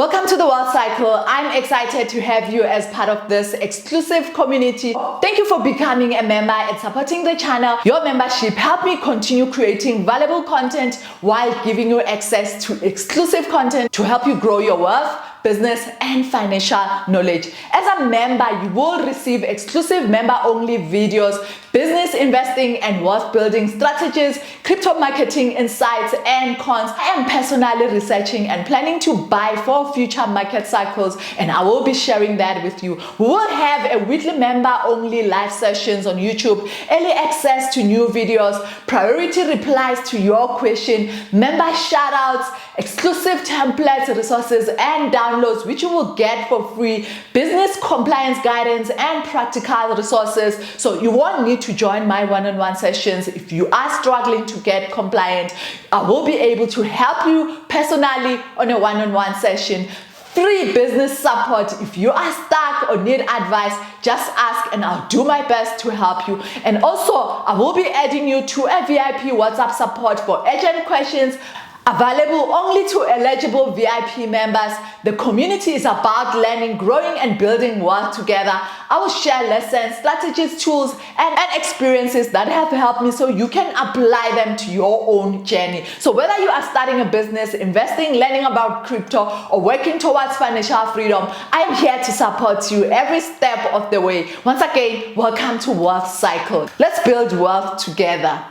Welcome to the Wealth Cycle. I'm excited to have you as part of this exclusive community. Thank you for becoming a member and supporting the channel. Your membership helped me continue creating valuable content while giving you access to exclusive content to help you grow your wealth, business and financial knowledge. As a member, you will receive exclusive member-only videos, business investing and wealth building strategies, crypto marketing insights and cons. I am personally researching and planning to buy for future market cycles, and I will be sharing that with you. We will have a weekly member-only live sessions on YouTube, early access to new videos, priority replies to your question, member shoutouts, exclusive templates, resources and downloads which you will get for free, business compliance guidance and practical resources. So you won't need to join my one-on-one sessions. If you are struggling to get compliant, I will be able to help you personally on a one-on-one session. Free business support. If you are stuck or need advice, just ask and I'll do my best to help you. And also, I will be adding you to a VIP WhatsApp support for urgent questions, available only to eligible VIP members. The community is about learning, growing and building wealth together. I will share lessons, strategies, tools and experiences that have helped me so you can apply them to your own journey. So whether you are starting a business, investing, learning about crypto or working towards financial freedom, I am here to support you every step of the way. Once again, welcome to Wealth Cycle. Let's build wealth together.